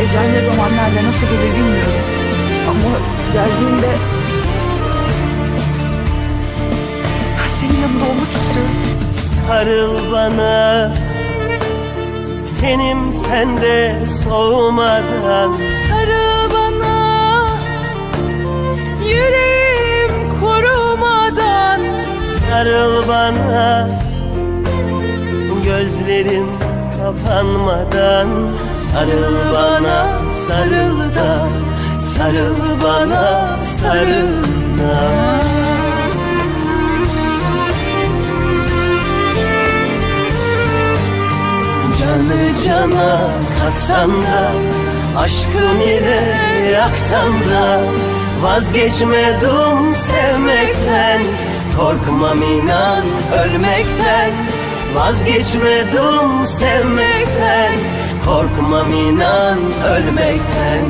Ecel ne zaman nerede nasıl gelir bilmiyorum. Ama geldiğinde senin yanında olmak istiyorum. Sarıl bana, tenim sende soğumadan. Sarıl bana, yüreğim kurumadan. Sarıl bana, gözlerim kapanmadan. Sarıl bana, sarıl da, sarıl bana, sarıl da. Canı cana katsan da, aşkın ile yaksan da, vazgeçmedim sevmekten. Korkmam inan ölmekten, vazgeçmedim sevmekten. Korkmam inan ölmekten.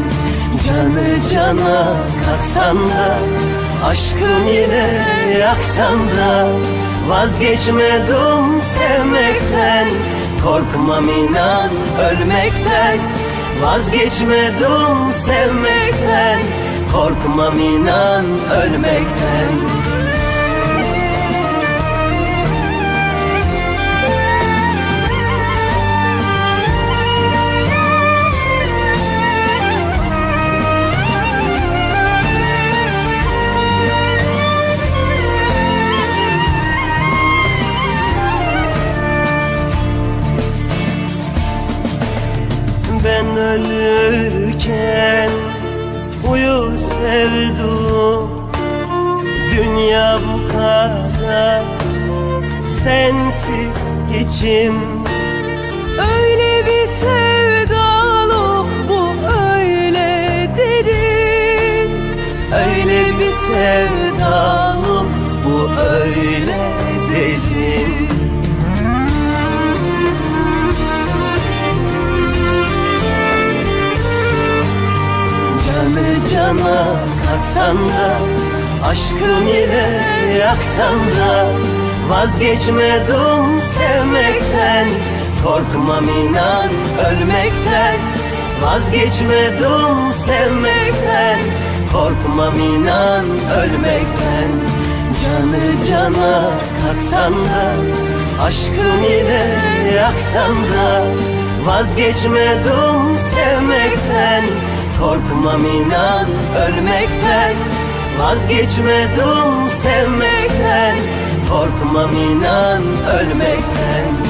Canı cana katsan da, aşkın ile yaksan da, vazgeçmedim sevmekten. Korkmam inan ölmekten, vazgeçmedim sevmekten. Korkmam inan ölmekten. Ben ölürken uyu sevdum, dünya bu kadar sensiz içim. Öyle bir sevdalık bu, öyle derin. Öyle bir sevdalık bu, öyle derin. Canı cana katsan da, aşkın ile yaksan da, vazgeçmedim sevmekten. Korkmam inan ölmekten, vazgeçmedim sevmekten. Korkmam inan ölmekten. Canı cana katsan da, aşkın ile yaksan da, vazgeçmedim sevmekten. Korkmam inan ölmekten, vazgeçmedim sevmekten. Korkmam inan ölmekten.